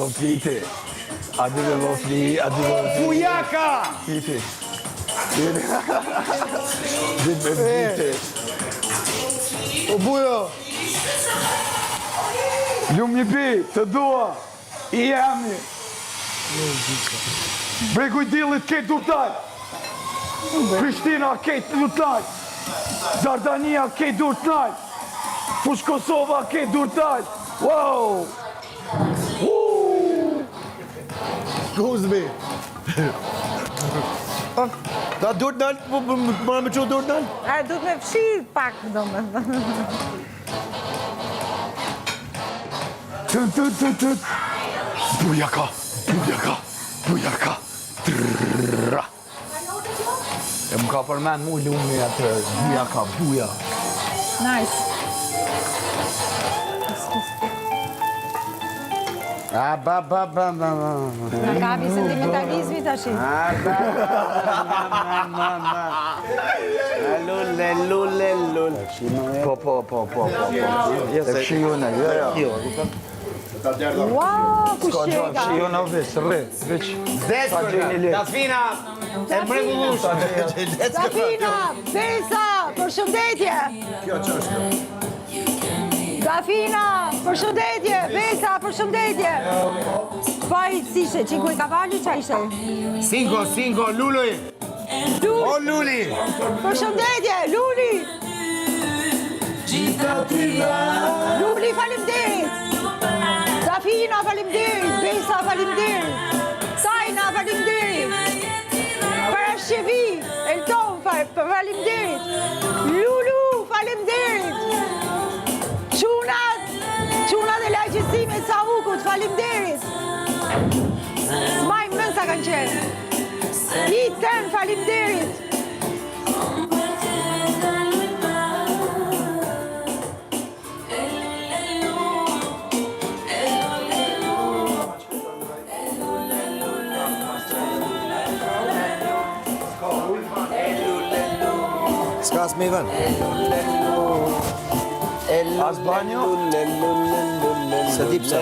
Piti. Hadi be Vofli, hadi be Vofli. Fujaka! Piti. Hadi be Piti. O bujo! Ljumni pi, të dua. I jemi. Bregu i dillit kejt dur taj. Prishtina kejt dur taj. Zardania kejt dur taj. Fush Kosova kejt dur taj. Wow! Guzbi! Da dur të nalë, mëra me që dur të nalë? A, du të me fshi pak, do me. Tët. Bujaka, bujaka, bujaka. Trrrra. E më ka përmen mu lumi atë, bujaka, buja. Nice. Në kapi sentimentalizmi të ashtë. Lull. Po. E këshiju në, jo. Wow, ku shqeka. Këshiju në visë, veç. Dafina, e mregullusha. Dafina, Besa, për shëndetje. Kjo që është? Dafina, për shëndetje. Besa, për shëndetje. Pa i cishe, qinku i kavalli qa ishe? Cinco, Luli. O Luli. Për shëndetje, Luli. Luli, falimderit. Dafina, falimderit. Besa, falimderit. Sajna, falimderit. Parashqevi, Elton, falimderit. Lulu, falimderit. Qunat e lajgjësimit sa ukut, falimderit. Smaj mën sa kanë qenë. I tën, falimderit. Ska s'me i vën? As banjo? Se di pse.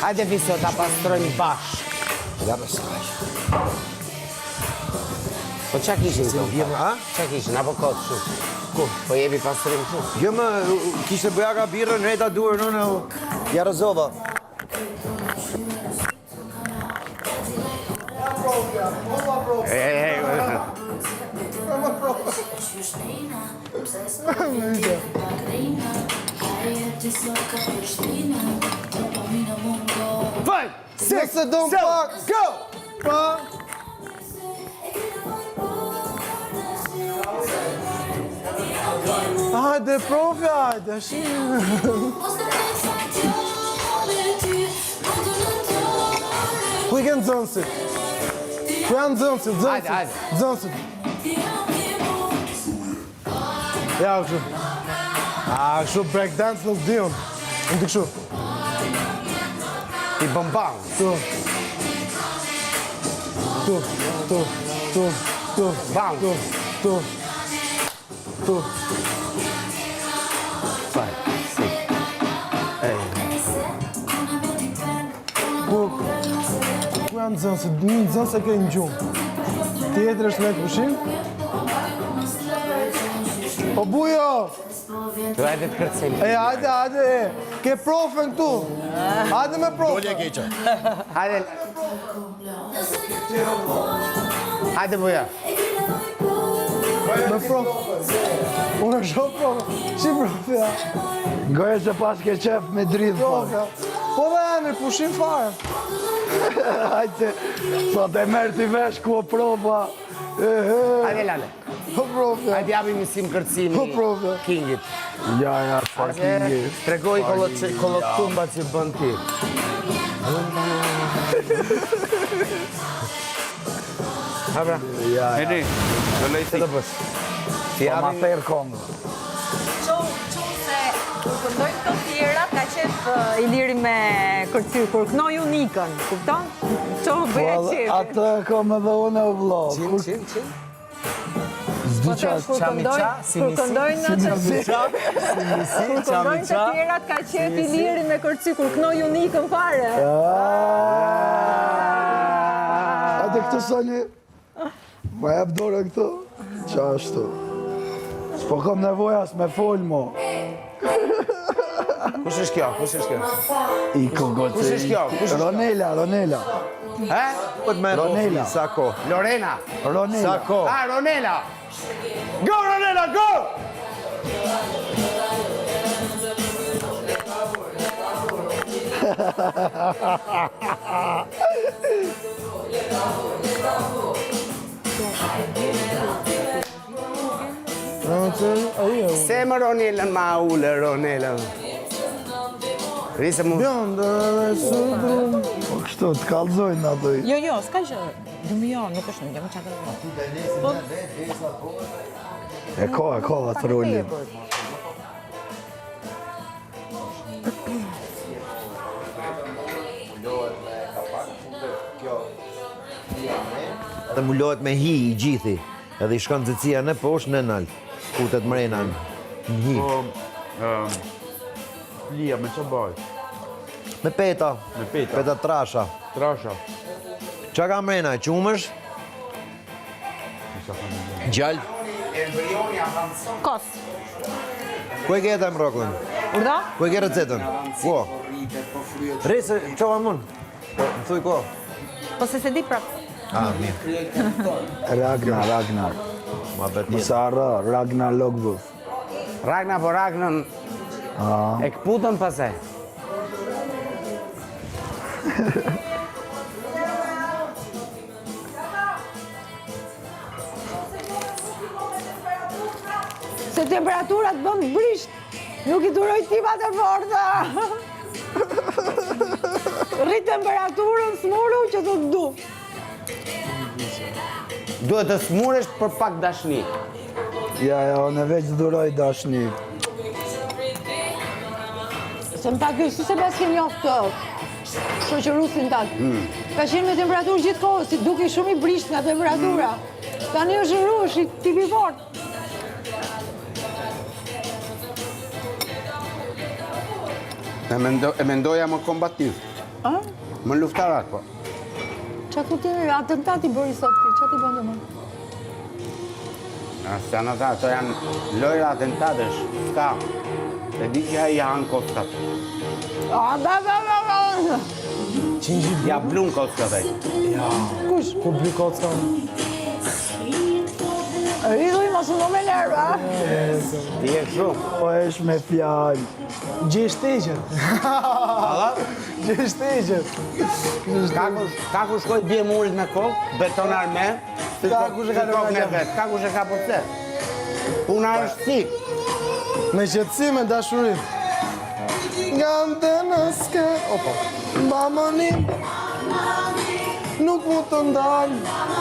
Hajde Viso, ta pastrojmë bashkë. Ja për saj. Po qa kishin të Vjemë, a? Qa kishin, apo kotë shumë? Ku? Po jebi pastrojmë shumë? Jo më, kishte bujaka birën, rejta duër në Jarozova. Five, six, Seven, go! Hajde, profi, hajde, Ku i kënë zënësit? Ku janë zënësit? Hajde. Zënësit. Ja, kështu. Kështu breakdance nuk dion. Në të kështu. I bëmbang. Tu. Bang. Tu. 5, 6, 8. Ku janë zënësit? Një zënës e kejnë gjumë. Tjetër është me pushim. O bujo! Tu hajde të kërcim. Hajde. Ke profën këtu. Hajde me profën. Dolje keqa. Hajde. Hajde buja. Me profën. Unë e shoh profën. Qi profë, ja? Goje se pas ke qef me dridhë Profë, ja. Po dhe janë, pushim fare. Hajde, sa të merë t'i vesh ku o proba, Hajde lale. Po profe. Hajde japim sim kërcimi Po, profe. Kingit. Ja, çfarë Arse, kingi. tregoj koloktumba që bën ti. Habra, Edi, do lej që të bësh? Ti Ma japim therë kongë. Qo se kur këndojnë këto tjera, ka qef Iliri me kërcy, kur kënoj unikën, kupton? Qo bëja qefi. Atë kom edhe unë u vlog. Qim? Po thash, kur këndojnë të tjerat, ka qef Iliri me kërcy, kur kënoj unikën fare. Ate këtë sali, ma jep dore këto, qa ashtu. S'po kom nevoj as me fol mo. Kush është kjo? I kogoci. Kush është kjo? Ronela. He? Po të me Ronela. Sa ko? Lorena. Ronela. Sa ko? Ah, Ronela. Go, Ronela, go! Se më Ronela ma ule, Ronela. Rrisë mu. Po kështu, të kalzojnë ato i. Jo, s'ka që. Nuk është në gjëmë qatë. E ka atë rolin. Dhe mullohet me hi i gjithi. Edhe i shkon zëcia në poshtë në nalë. Kutet mrena në hi. Lia, me që baj? Me peta. Me peta. Peta trasha. Trasha. Qa ka mrena? Qumësh? Gjallë? Kos. Ku e keta më rokën? Urda? Ku e ke recetën? Ku? Rrisë, që va mund? Më thuj ko? Po se di prapë. Mirë. Ragnar. Ma bet një. Nisa arra, Ragnar Logbuf. Ragna po Ragnën e këputën pasaj. Se temperaturat bën brisht, nuk I duroj tipat e forta. Rrit temperaturën smuru që të du. Duhet të smuresh për pak dashni. Ja, unë veç duroj dashni. Se më ta kështu se pas kemi oftë shoqërusin tatë. Ka qenë me temperaturë gjithë kohë, si duke shumë I brisht nga temperatura. Tani është rrush, I tipi fort. E mendoja më kombativ. Më luftarak, po. Qa ku ti atentati bëri sot ti, qa ti bëndë më? Asë janë ata, ato janë lojra atentatesh, s'ka. E di që I hanë kostat. Ja blun kostat e. Kush? Ku bli kocka? Rridhuj mos më me nerva. Ti e shumë. Po esh me fjallë. Gjeshtegjet. Gjeshtegjet. Ka ku shkoj bje murit me kokë, beton arme, Ka kush e ka kokë në me vetë, ka kush e ka për te. Puna është si. Me qëtësi, me dashuri. Nga nëske, opa, mamanim, nuk mu të ndalë.